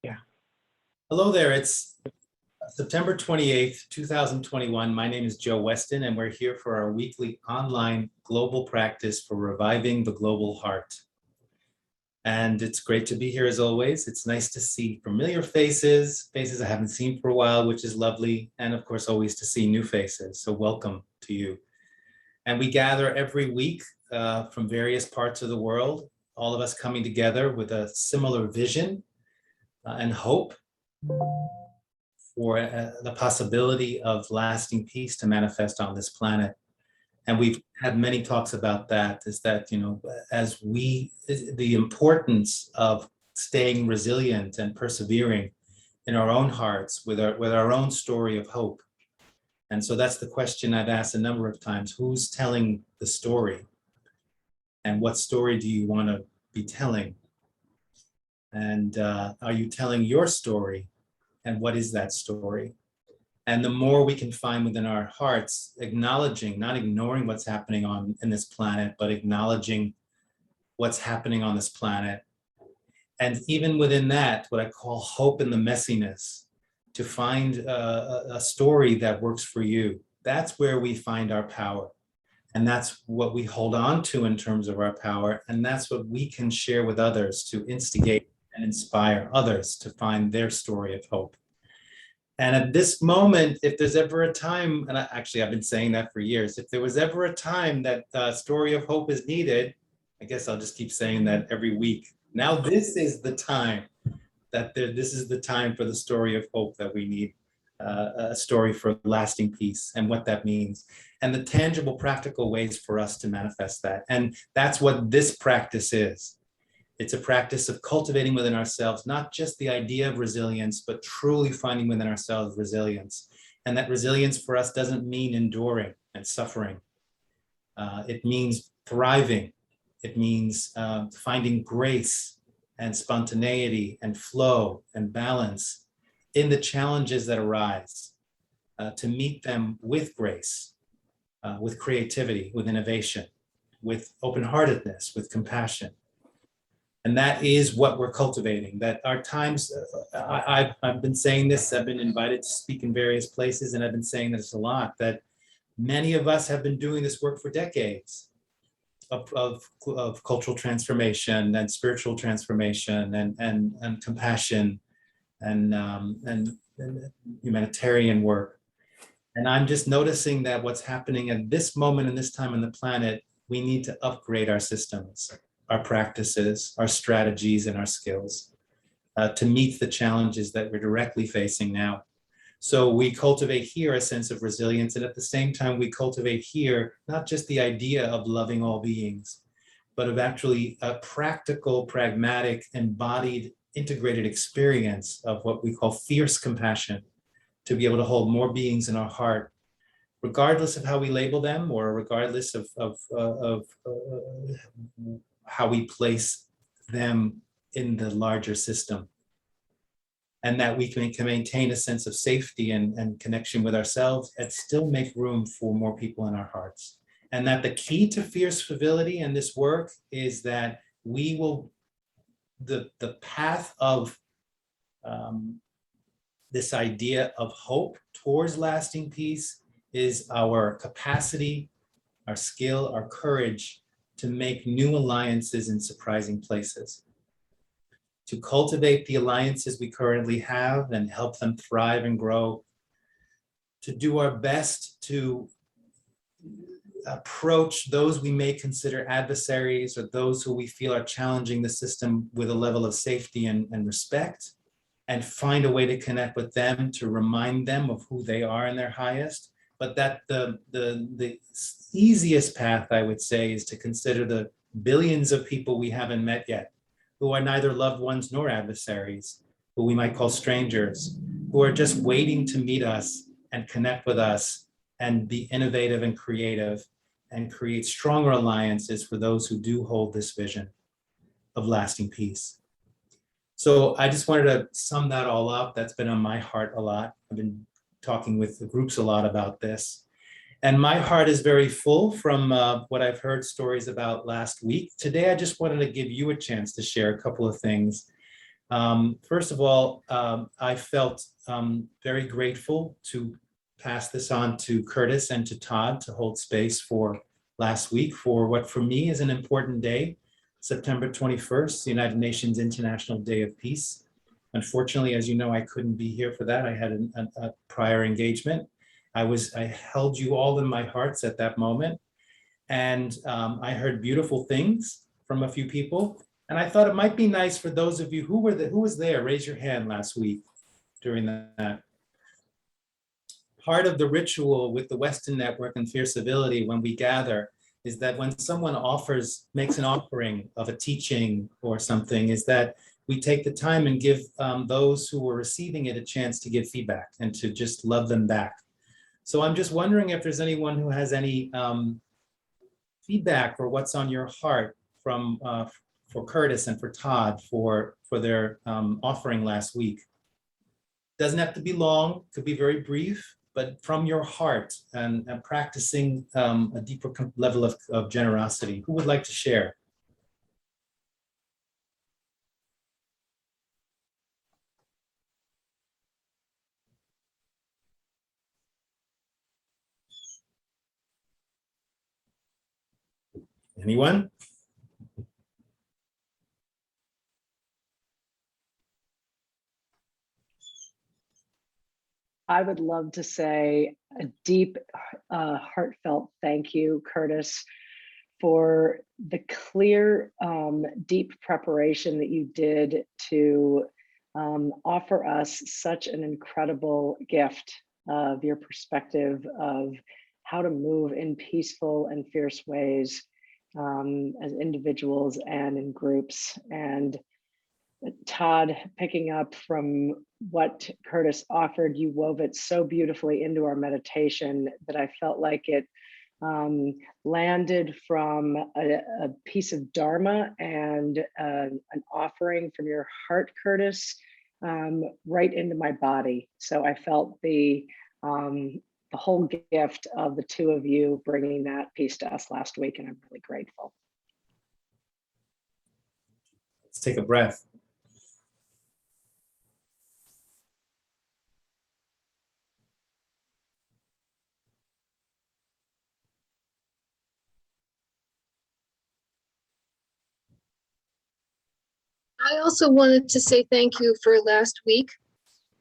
Yeah. Hello there, it's September 28th, 2021. My name is Joe Weston, and we're here for our weekly online global practice for reviving the global heart. And it's great to be here as always. It's nice to see familiar faces I haven't seen for a while, which is lovely. And of course, always to see new faces. So welcome to you. And we gather every week from various parts of the world, all of us coming together with a similar vision and hope for the possibility of lasting peace to manifest on this planet. And we've had many talks about that, is that, the importance of staying resilient and persevering in our own hearts with our own story of hope. And so that's the question I've asked a number of times: who's telling the story? And what story do you want to be telling? And are you telling your story? And what is that story? And the more we can find within our hearts, acknowledging, not ignoring what's happening in this planet, but acknowledging what's happening on this planet. And even within that, what I call hope in the messiness, to find a story that works for you. That's where we find our power. And that's what we hold on to in terms of our power. And that's what we can share with others to instigate and inspire others to find their story of hope. And at this moment, if there's ever a time, and I've been saying that for years, if there was ever a time that story of hope is needed, I guess I'll just keep saying that every week. Now this is the time this is the time for the story of hope that we need, a story for lasting peace and what that means, and the tangible, practical ways for us to manifest that. And that's what this practice is. It's a practice of cultivating within ourselves, not just the idea of resilience, but truly finding within ourselves resilience. And that resilience for us doesn't mean enduring and suffering. It means thriving. It means finding grace and spontaneity and flow and balance in the challenges that arise, to meet them with grace, with creativity, with innovation, with open-heartedness, with compassion. And that is what we're cultivating, that our times, I've been saying this, I've been invited to speak in various places, and I've been saying this a lot, that many of us have been doing this work for decades of cultural transformation and spiritual transformation and compassion and humanitarian work. And I'm just noticing that what's happening at this moment and this time on the planet, we need to upgrade our systems, our practices, our strategies, and our skills to meet the challenges that we're directly facing now. So we cultivate here a sense of resilience, and at the same time, we cultivate here not just the idea of loving all beings, but of actually a practical, pragmatic, embodied, integrated experience of what we call fierce compassion, to be able to hold more beings in our heart, regardless of how we label them or regardless of how we place them in the larger system. And that we can maintain a sense of safety and connection with ourselves and still make room for more people in our hearts. And that the key to fierce civility in this work is that we will, the path of this idea of hope towards lasting peace is our capacity, our skill, our courage to make new alliances in surprising places, to cultivate the alliances we currently have and help them thrive and grow, to do our best to approach those we may consider adversaries or those who we feel are challenging the system with a level of safety and respect, and find a way to connect with them, to remind them of who they are in their highest. But that the easiest path, I would say, is to consider the billions of people we haven't met yet, who are neither loved ones nor adversaries, who we might call strangers, who are just waiting to meet us and connect with us and be innovative and creative and create stronger alliances for those who do hold this vision of lasting peace. So I just wanted to sum that all up. That's been on my heart a lot. I've been talking with the groups a lot about this. And my heart is very full from what I've heard stories about last week. Today, I just wanted to give you a chance to share a couple of things. First of all, I felt very grateful to pass this on to Curtis and to Todd to hold space for last week for what for me is an important day, September 21st, the United Nations International Day of Peace. Unfortunately, as you know, I couldn't be here for that. I had a prior engagement. I held you all in my hearts at that moment. And I heard beautiful things from a few people. And I thought it might be nice for those of you who was there, raise your hand last week during that. Part of the ritual with the Weston Network and Fierce Civility when we gather is that when someone makes an offering of a teaching or something, is that we take the time and give those who were receiving it a chance to give feedback and to just love them back. So I'm just wondering if there's anyone who has any feedback or what's on your heart from for Curtis and for Todd for their offering last week. Doesn't have to be long, could be very brief, but from your heart and practicing a deeper level of generosity. Who would like to share? Anyone? I would love to say a deep, heartfelt thank you, Curtis, for the clear, deep preparation that you did to offer us such an incredible gift of your perspective of how to move in peaceful and fierce ways as individuals and in groups. And Todd, picking up from what Curtis offered, you wove it so beautifully into our meditation that I felt like it landed from a piece of Dharma and an offering from your heart, Curtis, right into my body. So I felt the whole gift of the two of you bringing that piece to us last week, and I'm really grateful. Let's take a breath. I also wanted to say thank you for last week.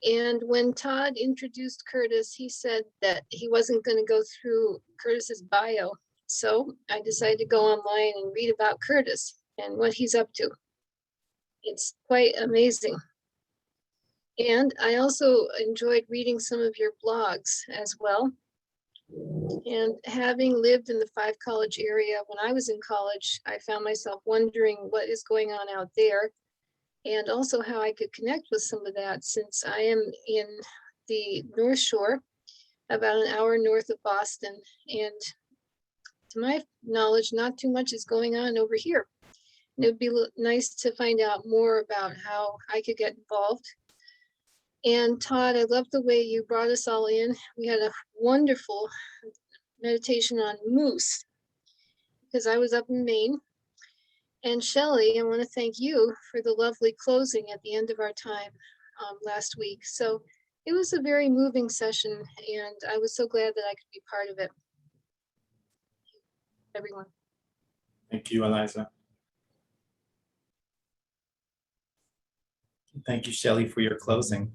And when Todd introduced Curtis, he said that he wasn't going to go through Curtis's bio. So I decided to go online and read about Curtis and what he's up to. It's quite amazing. And I also enjoyed reading some of your blogs as well. And having lived in the Five College area when I was in college, I found myself wondering what is going on out there, and also how I could connect with some of that, since I am in the North Shore, about an hour north of Boston. And to my knowledge, not too much is going on over here. And it would be nice to find out more about how I could get involved. And Todd, I love the way you brought us all in. We had a wonderful meditation on moose, because I was up in Maine. And Shelley, I want to thank you for the lovely closing at the end of our time last week. So it was a very moving session, and I was so glad that I could be part of it. Everyone. Thank you, Eliza. Thank you, Shelley, for your closing.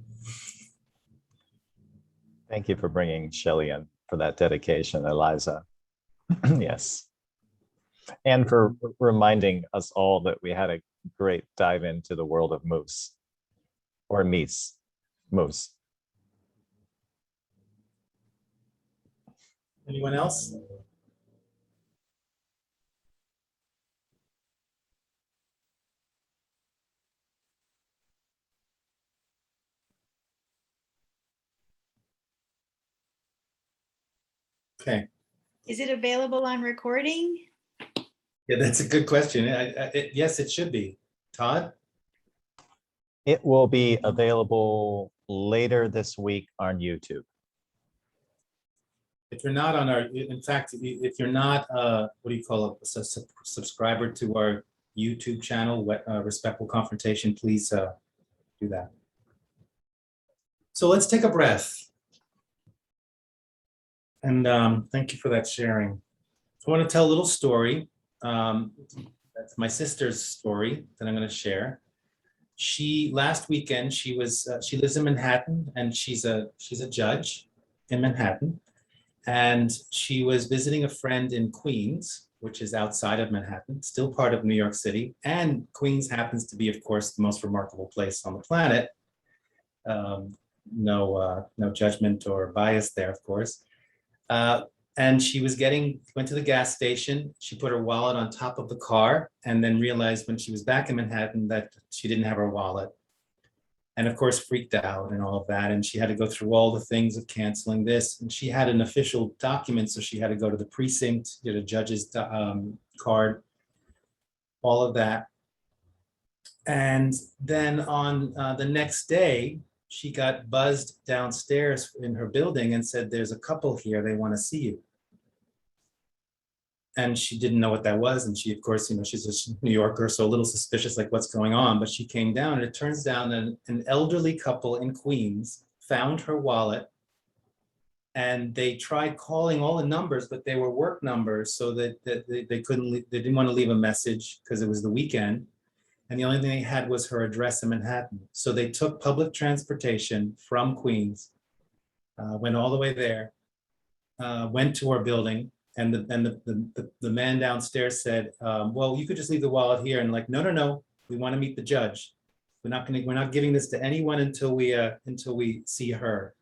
Thank you for bringing Shelley in for that dedication, Eliza. Yes. And for reminding us all that we had a great dive into the world of moose, or meese, moose. Anyone else? Okay. Is it available on recording? Yeah, that's a good question. Yes, it should be. Todd? It will be available later this week on YouTube. If you're not on our, in fact, if you're not, what do you call it, a subscriber to our YouTube channel, Respectful Confrontation, please do that. So let's take a breath. And thank you for that sharing. I want to tell a little story. That's my sister's story that I'm going to share. Last weekend, she lives in Manhattan, and she's a judge in Manhattan. And she was visiting a friend in Queens, which is outside of Manhattan, still part of New York City. And Queens happens to be, of course, the most remarkable place on the planet. No judgment or bias there, of course. And she went to the gas station. She put her wallet on top of the car and then realized when she was back in Manhattan that she didn't have her wallet. And of course, freaked out and all of that. And she had to go through all the things of canceling this. And she had an official document, so she had to go to the precinct, get a judge's card, all of that. And then on the next day, she got buzzed downstairs in her building and said, "There's a couple here, they want to see you." And she didn't know what that was. And she, of course, she's a New Yorker, so a little suspicious, like what's going on. But she came down, and it turns out that an elderly couple in Queens found her wallet, and they tried calling all the numbers, but they were work numbers, so that they didn't want to leave a message because it was the weekend. And the only thing they had was her address in Manhattan. So they took public transportation from Queens, went all the way there, went to our building. And the man downstairs said, "Well, you could just leave the wallet here." And like, no, we want to meet the judge. We're not giving this to anyone until we see her.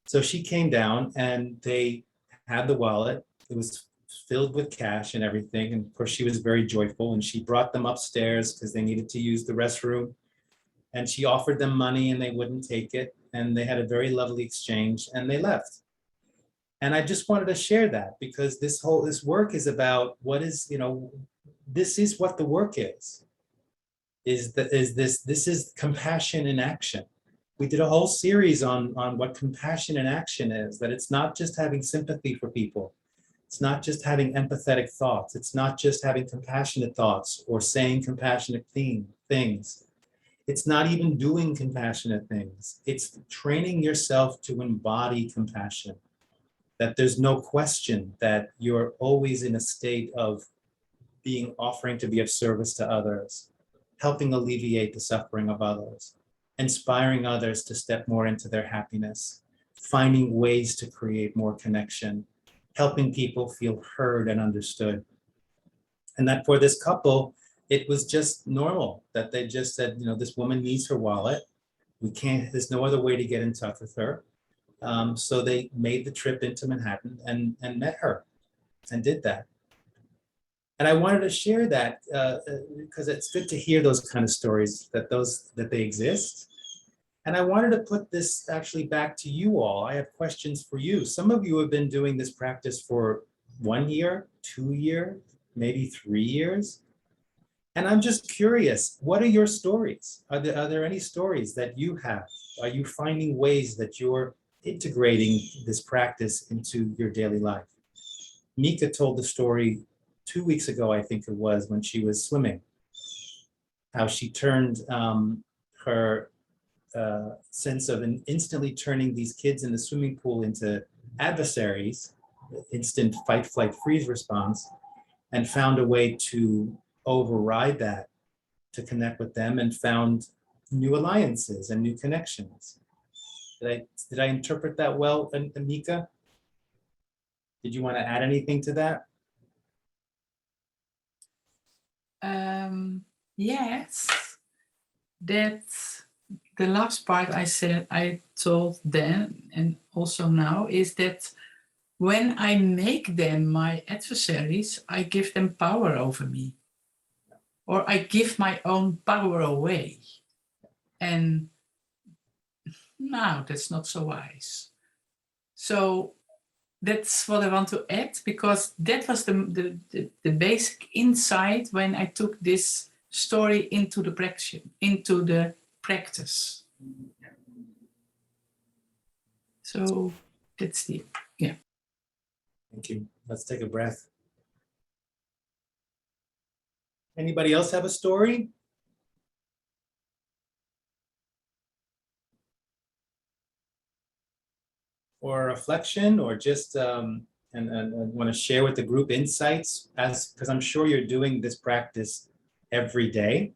So she came down, and they had the wallet. It was filled with cash and everything. And of course, she was very joyful. And she brought them upstairs because they needed to use the restroom. And she offered them money, and they wouldn't take it. And they had a very lovely exchange, and they left. And I just wanted to share that because this work is about this is what the work is. This is compassion in action. We did a whole series on what compassion in action is, that it's not just having sympathy for people. It's not just having empathetic thoughts. It's not just having compassionate thoughts or saying compassionate things. It's not even doing compassionate things. It's training yourself to embody compassion. That there's no question that you're always in a state of offering to be of service to others, helping alleviate the suffering of others, inspiring others to step more into their happiness, finding ways to create more connection, helping people feel heard and understood. And that for this couple, it was just normal that they just said, this woman needs her wallet. There's no other way to get in touch with her. So they made the trip into Manhattan and met her and did that. And I wanted to share that because it's good to hear those kind of stories, that they exist. And I wanted to put this actually back to you all. I have questions for you. Some of you have been doing this practice for 1 year, 2 years, maybe 3 years. And I'm just curious, what are your stories? Are there any stories that you have? Are you finding ways that you're integrating this practice into your daily life? Mika told the story 2 weeks ago, I think it was, when she was swimming, how she turned her sense of instantly turning these kids in the swimming pool into adversaries, instant fight, flight, freeze response, and found a way to override that, to connect with them, and found new alliances and new connections. Did I interpret that well, Mika? Did you want to add anything to that? Yes, that's the last part I told then and also now is that when I make them my adversaries, I give them power over me, or I give my own power away. And no, that's not so wise. So that's what I want to add, because that was the basic insight when I took this story into the practice. So that's the, yeah. Thank you. Let's take a breath. Anybody else have a story? Or a reflection, or just and want to share with the group insights, as because I'm sure you're doing this practice every day.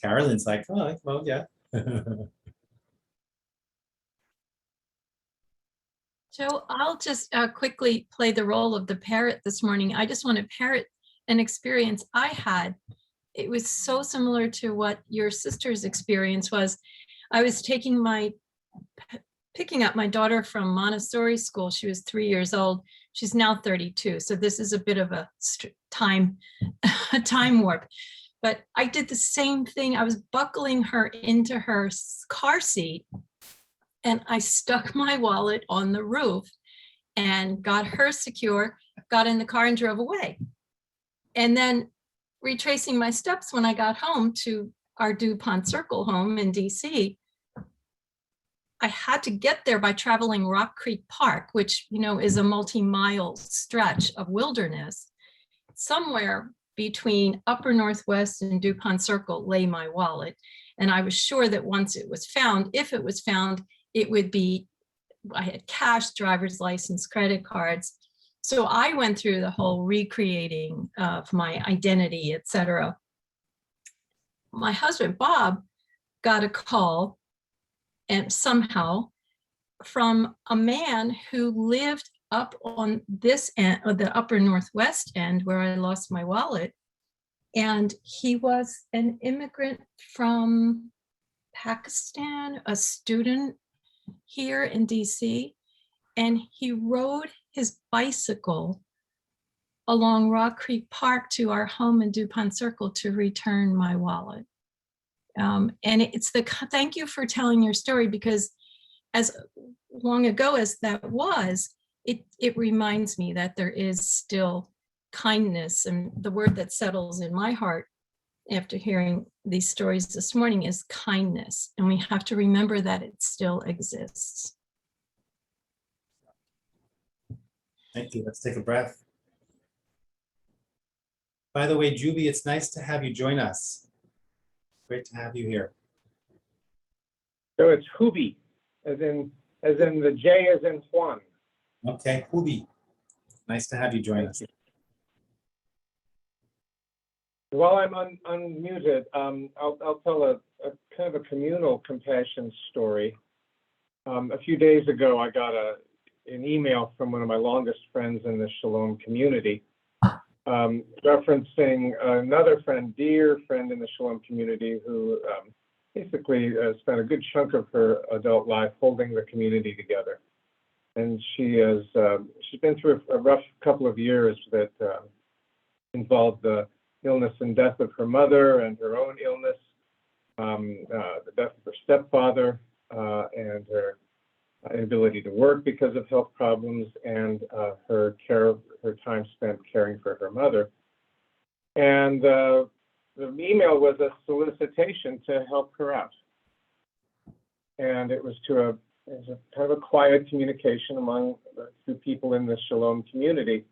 Carolyn's like, oh, well, yeah. Joe, I'll just quickly play the role of the parrot this morning. I just want to parrot an experience I had. It was so similar to what your sister's experience was. I was picking up my daughter from Montessori school. She was 3 years old. She's now 32. So this is a bit of a time warp. But I did the same thing. I was buckling her into her car seat, and I stuck my wallet on the roof and got her secure, got in the car and drove away. And then retracing my steps when I got home to our DuPont Circle home in DC, I had to get there by traveling Rock Creek Park, which, you know, is a multi-mile stretch of wilderness. Somewhere between Upper Northwest and DuPont Circle lay my wallet. And I was sure that once it was found, if it was found, it would be, I had cash, driver's license, credit cards. So I went through the whole recreating of my identity, etc. My husband, Bob, got a call, and somehow, from a man who lived up on this end, or the Upper Northwest end, where I lost my wallet. And he was an immigrant from Pakistan, a student here in DC, and he rode his bicycle along Rock Creek Park to our home in DuPont Circle to return my wallet. And it's thank you for telling your story, because as long ago as that was, it reminds me that there is still kindness, and the word that settles in my heart after hearing these stories this morning is kindness, and we have to remember that it still exists. Thank you. Let's take a breath. By the way, Juby, it's nice to have you join us. Great to have you here. So it's Hubi, as in the J as in Juan. Okay, Juby. Nice to have you join us. While I'm unmuted, I'll tell a kind of a communal compassion story. A few days ago, I got an email from one of my longest friends in the Shalom community, referencing another friend, dear friend in the Shalom community, who basically spent a good chunk of her adult life holding the community together. And she's been through a rough couple of years that involved the illness and death of her mother and her own illness, the death of her stepfather, and her inability to work because of health problems, and her time spent caring for her mother. And the email was a solicitation to help her out. And it was a kind of a quiet communication among the two people in the Shalom community.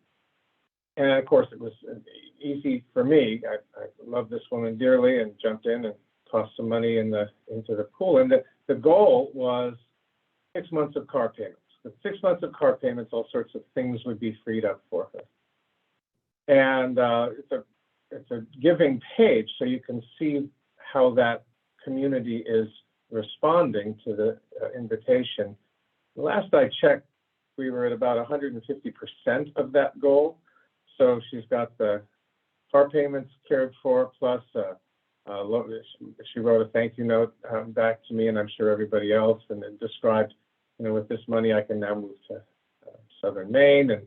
And of course, it was easy for me. I love this woman dearly and jumped in and tossed some money into the pool. And the goal was 6 months of car payments. With 6 months of car payments, all sorts of things would be freed up for her. And it's a giving page, so you can see how that community is responding to the invitation. Last I checked, we were at about 150% of that goal. So she's got the car payments cared for, plus she wrote a thank you note back to me, and I'm sure everybody else, and it described, with this money I can now move to southern Maine, and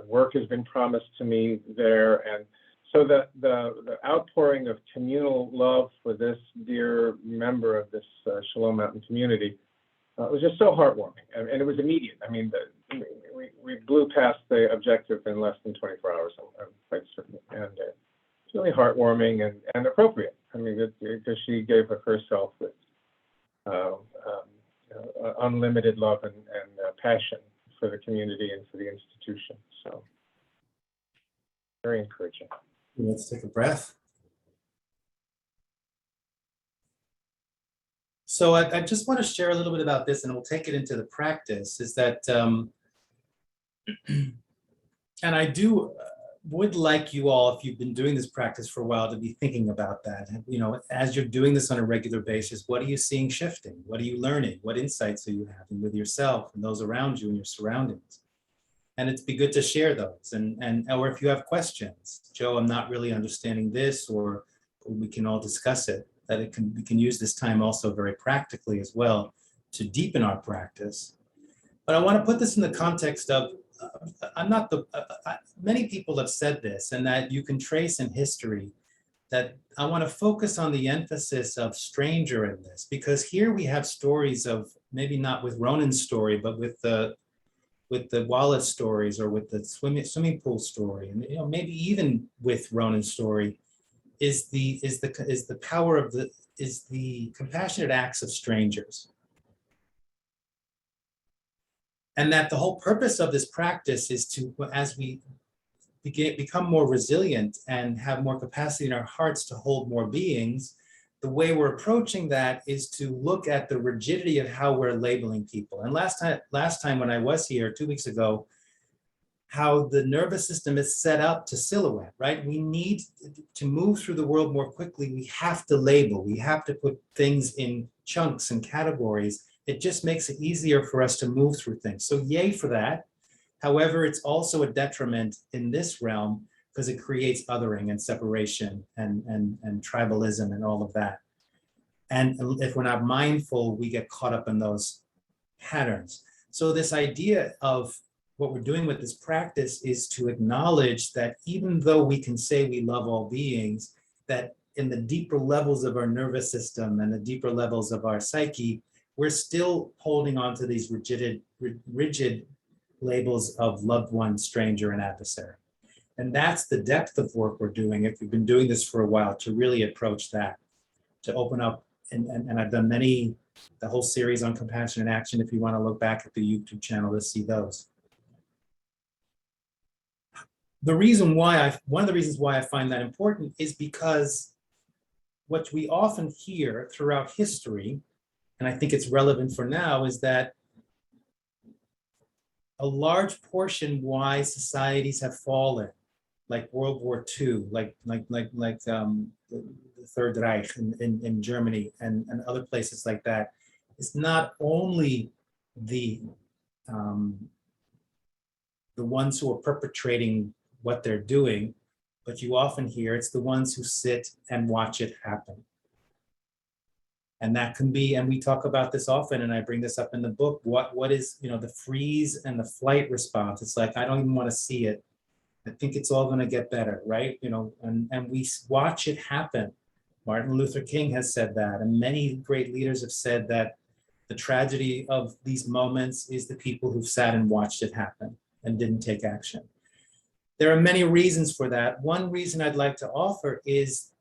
work has been promised to me there. And so the outpouring of communal love for this dear member of this Shalom Mountain community was just so heartwarming, and it was immediate. I mean, we blew past the objective in less than 24 hours, I'm quite certain, and it's really heartwarming and appropriate. I mean, because she gave of herself with unlimited love and passion for the community and for the institution. So very encouraging. Let's take a breath. So I just want to share a little bit about this, and we'll take it into the practice, is that, and I would like you all, if you've been doing this practice for a while, to be thinking about that. You know, as you're doing this on a regular basis, what are you seeing shifting? What are you learning? What insights are you having with yourself and those around you and your surroundings? And it'd be good to share those. Or if you have questions, Joe, I'm not really understanding this, or we can all discuss it. That we can use this time also very practically as well to deepen our practice. But I want to put this in the context of, many people have said this, and that you can trace in history, that I want to focus on the emphasis of stranger in this, because here we have stories of, maybe not with Ronan's story, but with the Wallace stories, or with the swimming pool story, and maybe even with Ronan's story, is the power of the compassionate acts of strangers. And that the whole purpose of this practice is to, as we become more resilient and have more capacity in our hearts to hold more beings, the way we're approaching that is to look at the rigidity of how we're labeling people. And last time when I was here 2 weeks ago, how the nervous system is set up to silhouette, right? We need to move through the world more quickly. We have to label, we have to put things in chunks and categories. It just makes it easier for us to move through things. So yay for that. However, it's also a detriment in this realm, because it creates othering and separation and tribalism and all of that. And if we're not mindful, we get caught up in those patterns. So this idea of what we're doing with this practice is to acknowledge that even though we can say we love all beings, that in the deeper levels of our nervous system and the deeper levels of our psyche, we're still holding on to these rigid labels of loved one, stranger, and adversary. And that's the depth of work we're doing, if you've been doing this for a while, to really approach that, to open up. And I've done the whole series on compassion and action, if you want to look back at the YouTube channel to see those. One of the reasons why I find that important is because what we often hear throughout history, and I think it's relevant for now, is that a large portion why societies have fallen, like World War II, like the Third Reich in Germany and other places like that, is not only the ones who are perpetrating what they're doing, but you often hear it's the ones who sit and watch it happen. And that can be, and we talk about this often, and I bring this up in the book, what is, the freeze and the flight response. It's like, I don't even want to see it. I think it's all going to get better, right? And we watch it happen. Martin Luther King has said that, and many great leaders have said that the tragedy of these moments is the people who've sat and watched it happen and didn't take action. There are many reasons for that. One reason I'd like to offer is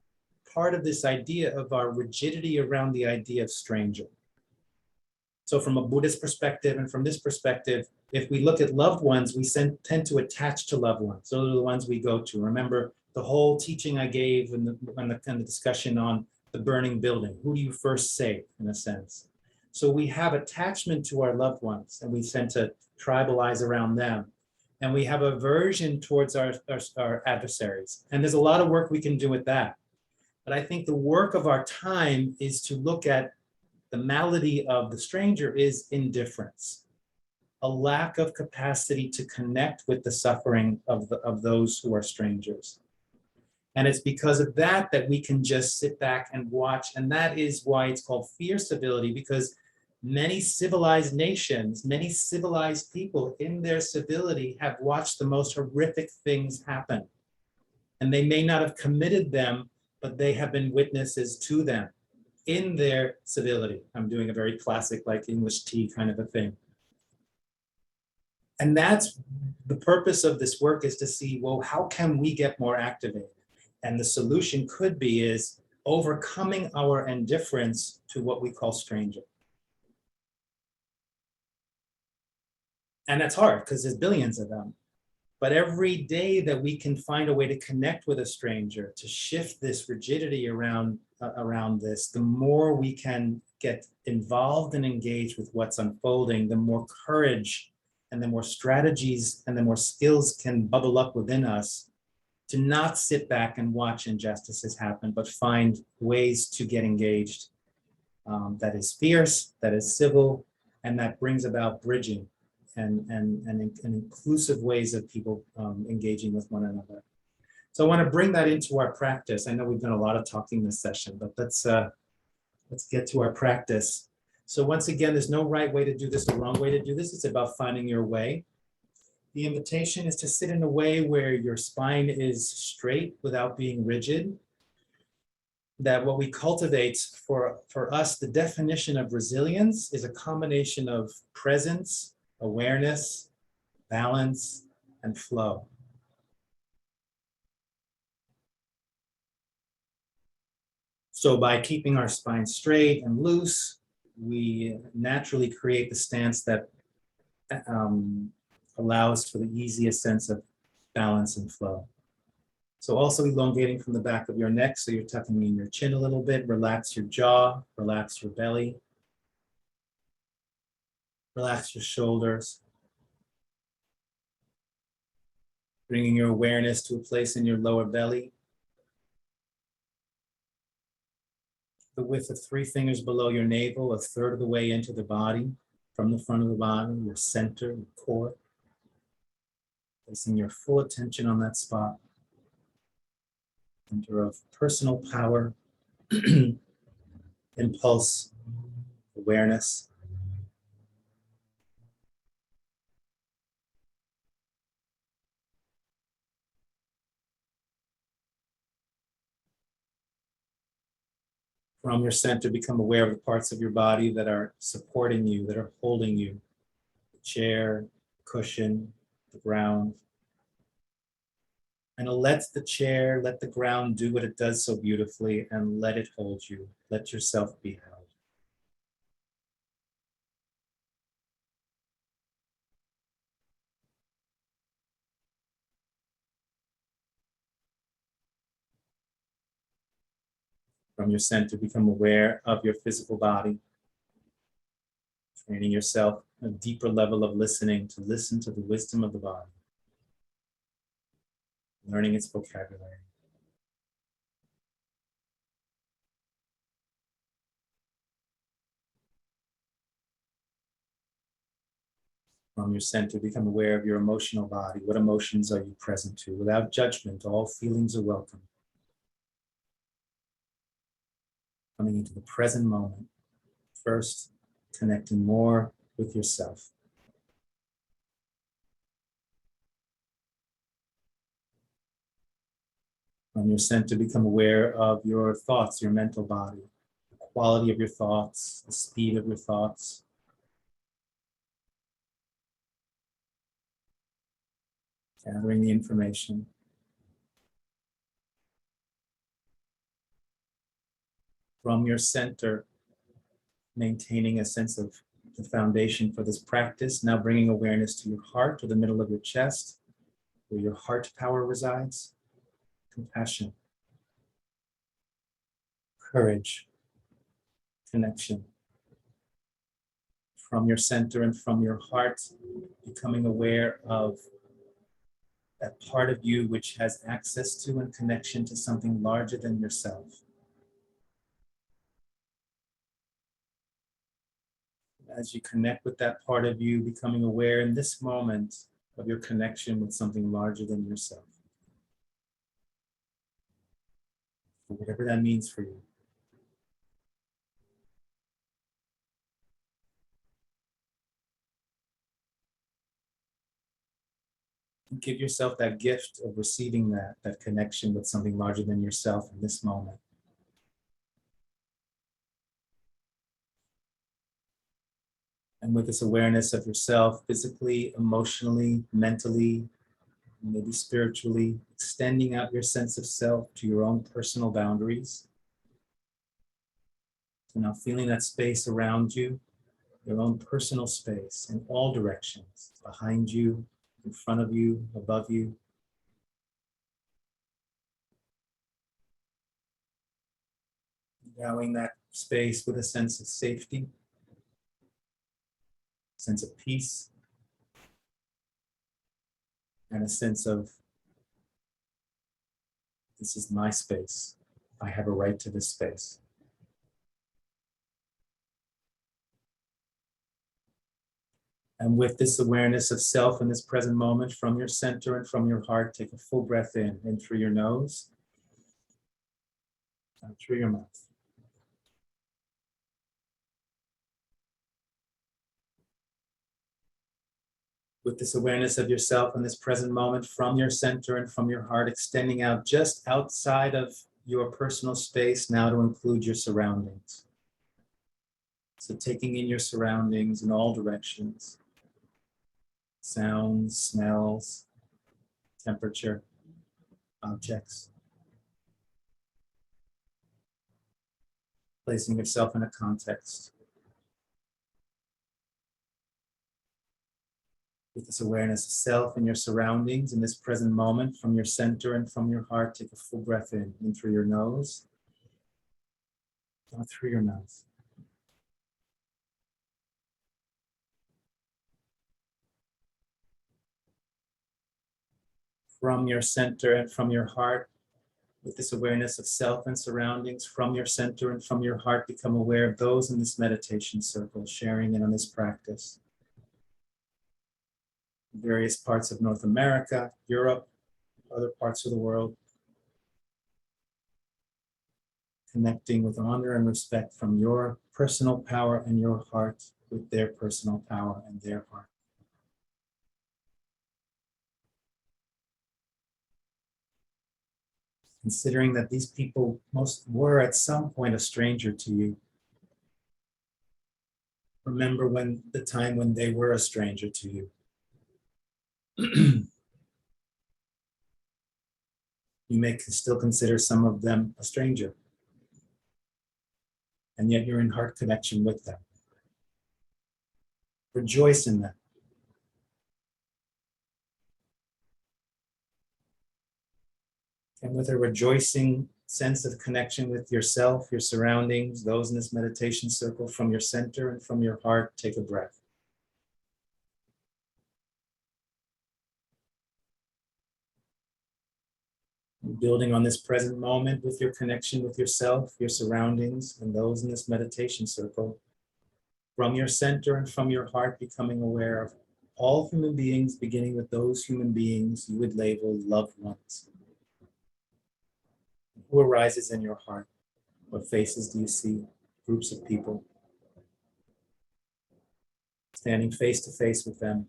part of this idea of our rigidity around the idea of stranger. So from a Buddhist perspective and from this perspective, if we look at loved ones, we tend to attach to loved ones. Those are the ones we go to. Remember the whole teaching I gave in the discussion on the burning building. Who do you first save, in a sense? So we have attachment to our loved ones, and we tend to tribalize around them. And we have aversion towards our adversaries. And there's a lot of work we can do with that. But I think the work of our time is to look at the malady of the stranger is indifference, a lack of capacity to connect with the suffering of those who are strangers. And it's because of that that we can just sit back and watch. And that is why it's called fierce civility, because many civilized nations, many civilized people in their civility have watched the most horrific things happen. And they may not have committed them, but they have been witnesses to them in their civility. I'm doing a very classic, like English tea kind of a thing. And that's the purpose of this work, is to see, well, how can we get more activated? And the solution could be is overcoming our indifference to what we call stranger. And that's hard because there's billions of them. But every day that we can find a way to connect with a stranger, to shift this rigidity around this, the more we can get involved and engaged with what's unfolding, the more courage and the more strategies and the more skills can bubble up within us to not sit back and watch injustices happen, but find ways to get engaged that is fierce, that is civil, and that brings about bridging and inclusive ways of people engaging with one another. So I want to bring that into our practice. I know we've done a lot of talking this session, but let's get to our practice. So once again, there's no right way to do this or wrong way to do this. It's about finding your way. The invitation is to sit in a way where your spine is straight without being rigid. That what we cultivate for us, the definition of resilience is a combination of presence, awareness, balance, and flow. So by keeping our spine straight and loose, we naturally create the stance that allows for the easiest sense of balance and flow. So also elongating from the back of your neck, so you're tucking in your chin a little bit, relax your jaw, relax your belly, relax your shoulders. Bringing your awareness to a place in your lower belly. The width of 3 fingers below your navel, a third of the way into the body, from the front of the body, your center, your core. Placing your full attention on that spot. Center of personal power, impulse, awareness. From your center, become aware of the parts of your body that are supporting you, that are holding you. The chair, cushion, the ground. And let the chair, let the ground do what it does so beautifully, and let it hold you. Let yourself be held. From your center, become aware of your physical body. Training yourself a deeper level of listening to listen to the wisdom of the body. Learning its vocabulary. From your center, become aware of your emotional body. What emotions are you present to? Without judgment, all feelings are welcome. Coming into the present moment. First, connecting more with yourself. From your center, become aware of your thoughts, your mental body, the quality of your thoughts, the speed of your thoughts. Gathering the information. From your center, maintaining a sense of the foundation for this practice, now bringing awareness to your heart, or the middle of your chest, where your heart power resides. Compassion, courage, connection. From your center and from your heart, becoming aware of that part of you which has access to and connection to something larger than yourself. As you connect with that part of you, becoming aware in this moment of your connection with something larger than yourself. Whatever that means for you. Give yourself that gift of receiving that connection with something larger than yourself in this moment. And with this awareness of yourself, physically, emotionally, mentally, maybe spiritually, extending out your sense of self to your own personal boundaries. So now feeling that space around you, your own personal space in all directions, behind you, in front of you, above you. Endowing that space with a sense of safety, sense of peace, and a sense of, this is my space. I have a right to this space. And with this awareness of self in this present moment, from your center and from your heart, take a full breath in through your nose, out through your mouth. With this awareness of yourself in this present moment, from your center and from your heart, extending out just outside of your personal space, now to include your surroundings. So taking in your surroundings in all directions, sounds, smells, temperature, objects. Placing yourself in a context. With this awareness of self and your surroundings in this present moment, from your center and from your heart, take a full breath in through your nose, out through your mouth. From your center and from your heart, with this awareness of self and surroundings, from your center and from your heart, become aware of those in this meditation circle, sharing in on this practice. Various parts of North America, Europe, other parts of the world. Connecting with honor and respect from your personal power and your heart with their personal power and their heart. Considering that these people most were at some point a stranger to you. Remember the time when they were a stranger to you. You may still consider some of them a stranger, and yet you're in heart connection with them. Rejoice in them. And with a rejoicing sense of connection with yourself, your surroundings, those in this meditation circle, from your center and from your heart, take a breath. Building on this present moment with your connection with yourself, your surroundings, and those in this meditation circle, from your center and from your heart, becoming aware of all human beings, beginning with those human beings you would label loved ones. Who arises in your heart? What faces do you see? Groups of people. Standing face to face with them.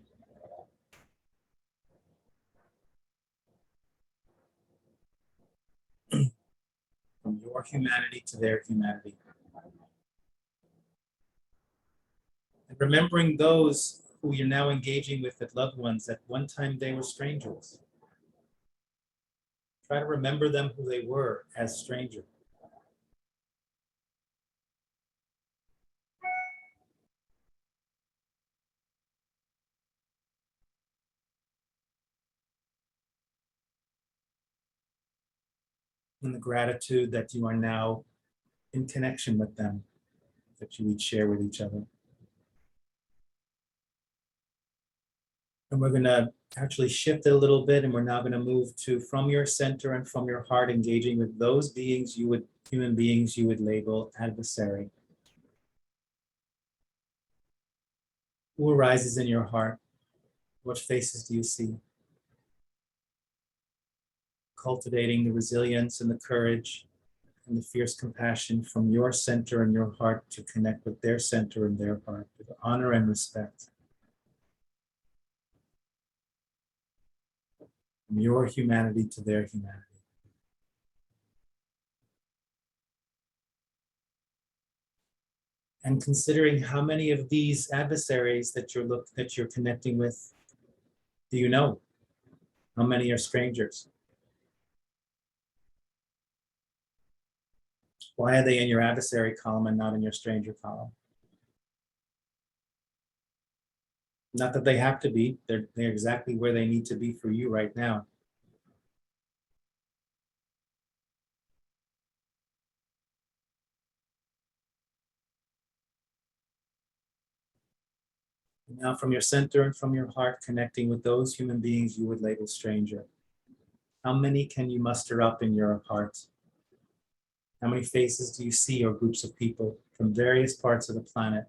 From your humanity to their humanity. And remembering those who you're now engaging with as loved ones, at one time they were strangers. Try to remember them who they were as strangers. And the gratitude that you are now in connection with them, that you each share with each other. And we're going to actually shift it a little bit, and we're now going to move to from your center and from your heart, engaging with those beings human beings you would label adversary. Who arises in your heart? What faces do you see? Cultivating the resilience and the courage and the fierce compassion from your center and your heart to connect with their center and their heart with honor and respect. From your humanity to their humanity. And considering how many of these adversaries that you're connecting with do you know? How many are strangers? Why are they in your adversary column and not in your stranger column? Not that they have to be, they're exactly where they need to be for you right now. Now from your center and from your heart, connecting with those human beings you would label stranger. How many can you muster up in your heart? How many faces do you see or groups of people from various parts of the planet?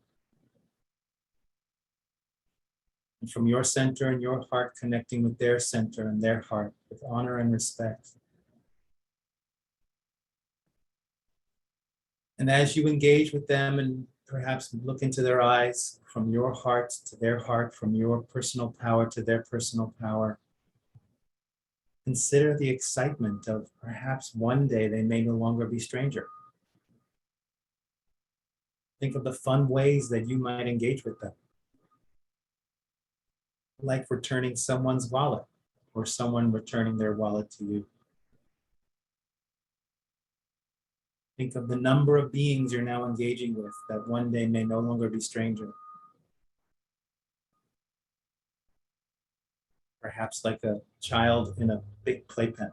And from your center and your heart, connecting with their center and their heart with honor and respect. And as you engage with them and perhaps look into their eyes, from your heart to their heart, from your personal power to their personal power, consider the excitement of perhaps one day they may no longer be stranger. Think of the fun ways that you might engage with them. Like returning someone's wallet or someone returning their wallet to you. Think of the number of beings you're now engaging with that one day may no longer be stranger. Perhaps like a child in a big playpen.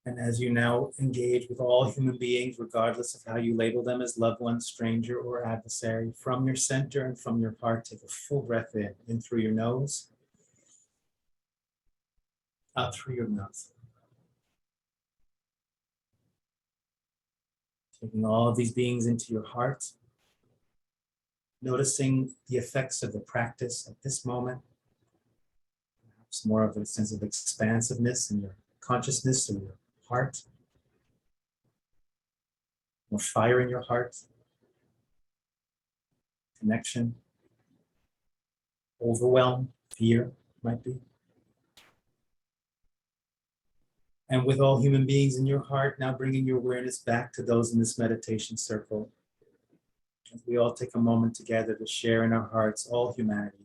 And as you now engage with all human beings, regardless of how you label them as loved ones, stranger, or adversary, from your center and from your heart, take a full breath in through your nose, out through your mouth. Taking all of these beings into your heart, noticing the effects of the practice at this moment. Perhaps more of a sense of expansiveness in your consciousness or your heart. More fire in your heart. Connection. Overwhelm, fear might be. And with all human beings in your heart, now bringing your awareness back to those in this meditation circle. As we all take a moment together to share in our hearts all humanity.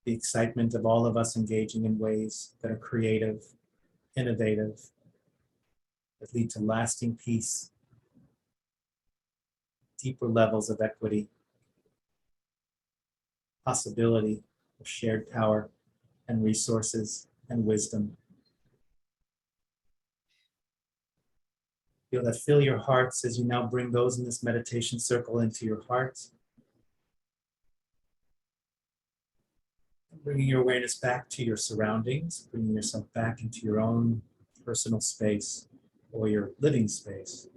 The excitement of all of us engaging in ways that are creative, innovative, that lead to lasting peace, deeper levels of equity, possibility of shared power and resources and wisdom. Feel that fill your hearts as you now bring those in this meditation circle into your hearts. Bringing your awareness back to your surroundings, bringing yourself back into your own personal space or your living space.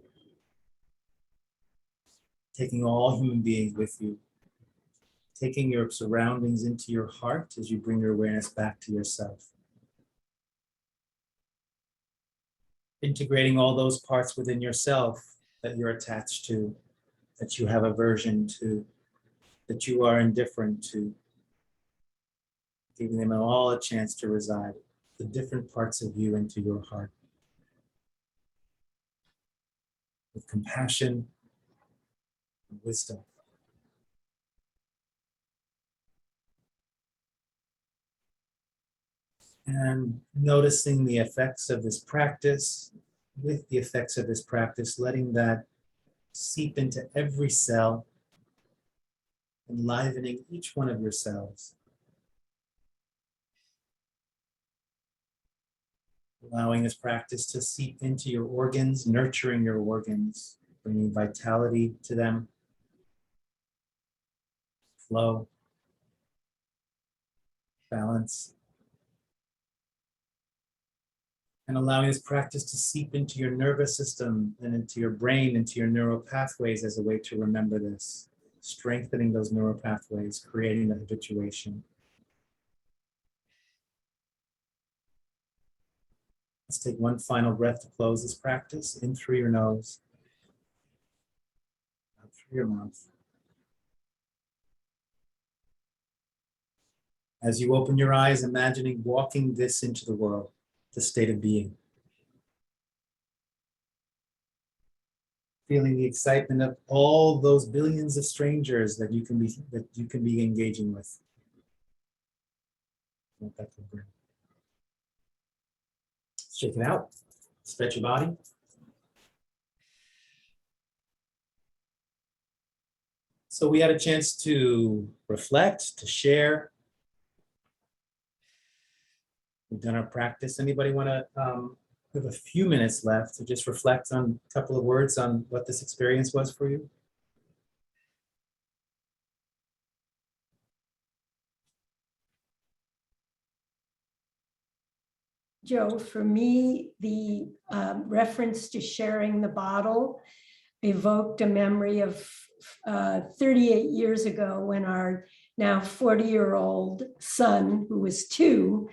Taking all human beings with you. Taking your surroundings into your heart as you bring your awareness back to yourself. Integrating all those parts within yourself that you're attached to, that you have aversion to, that you are indifferent to. Giving them all a chance to reside, the different parts of you into your heart. With compassion and wisdom. And noticing the effects of this practice, with the effects of this practice, letting that seep into every cell, enlivening each one of your cells. Allowing this practice to seep into your organs, nurturing your organs, bringing vitality to them, flow, balance. And allowing this practice to seep into your nervous system and into your brain, into your neural pathways as a way to remember this, strengthening those neural pathways, creating the habituation. Let's take one final breath to close this practice, in through your nose, out through your mouth. As you open your eyes, imagining walking this into the world, the state of being. Feeling the excitement of all those billions of strangers that you can be engaging with. what that could bring. Shake it out. Stretch your body. So we had a chance to reflect, to share. We've done our practice. Anybody want to, we have a few minutes left to just reflect on a couple of words on what this experience was for you? Joe, for me, the reference to sharing the bottle evoked a memory of 38 years ago when our now 40-year-old son, who was 2,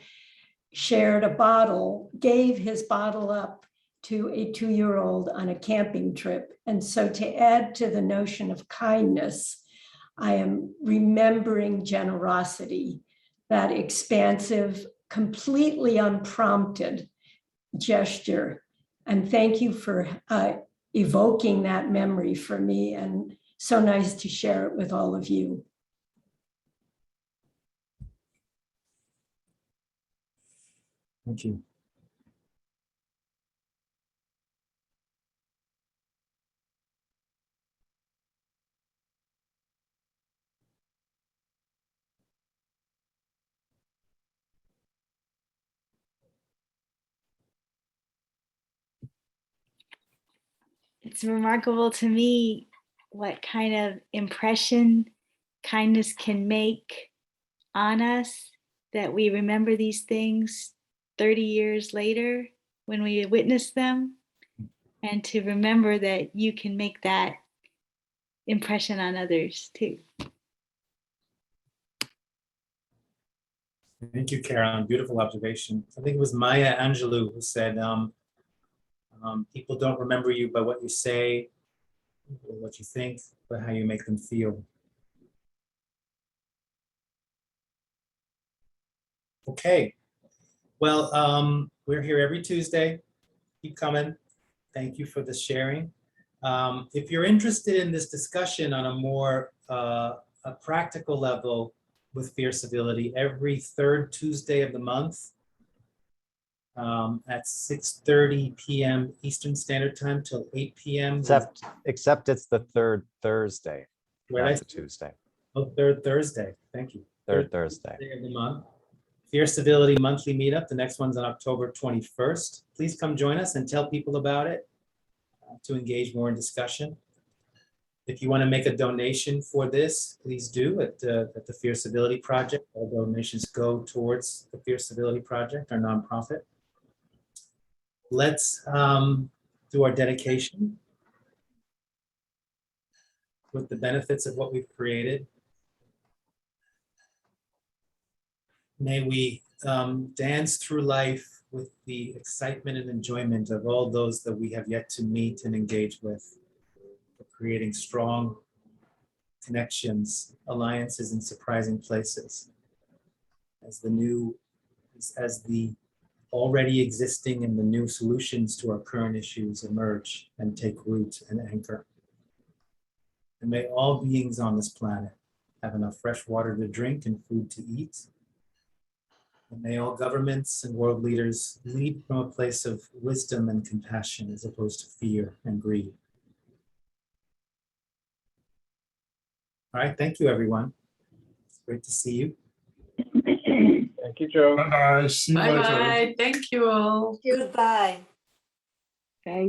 shared a bottle, gave his bottle up to a 2-year-old on a camping trip. And so to add to the notion of kindness, I am remembering generosity, that expansive, completely unprompted gesture. And thank you for evoking that memory for me, and so nice to share it with all of you. Thank you. It's remarkable to me what kind of impression kindness can make on us, that we remember these things 30 years later when we witness them, and to remember that you can make that impression on others too. Thank you, Carolyn. Beautiful observation. I think it was Maya Angelou who said, people don't remember you by what you say or what you think, but how you make them feel. Okay. Well, we're here every Tuesday. Keep coming. Thank you for the sharing. If you're interested in this discussion on a more a practical level with Fierce Civility, every third Tuesday of the month at 6:30 p.m. Eastern Standard Time till 8 p.m. Except it's the third Thursday, Where not I- the Tuesday. Oh, third Thursday. Thank you. Third Thursday. Of the month. Fierce Civility monthly meetup. The next one's on October 21st. Please come join us and tell people about it to engage more in discussion. If you want to make a donation for this, please do at the Fierce Civility Project. All donations go towards the Fierce Civility Project, our nonprofit. Let's do our dedication with the benefits of what we've created. May we dance through life with the excitement and enjoyment of all those that we have yet to meet and engage with, for creating strong connections, alliances in surprising places. As the already existing and the new solutions to our current issues emerge and take root and anchor. And may all beings on this planet have enough fresh water to drink and food to eat. And may all governments and world leaders lead from a place of wisdom and compassion as opposed to fear and greed. All right, thank you, everyone. It's great to see you. Thank you, Joe. Bye-bye. See you later. Bye-bye. Thank you all. Goodbye. Thank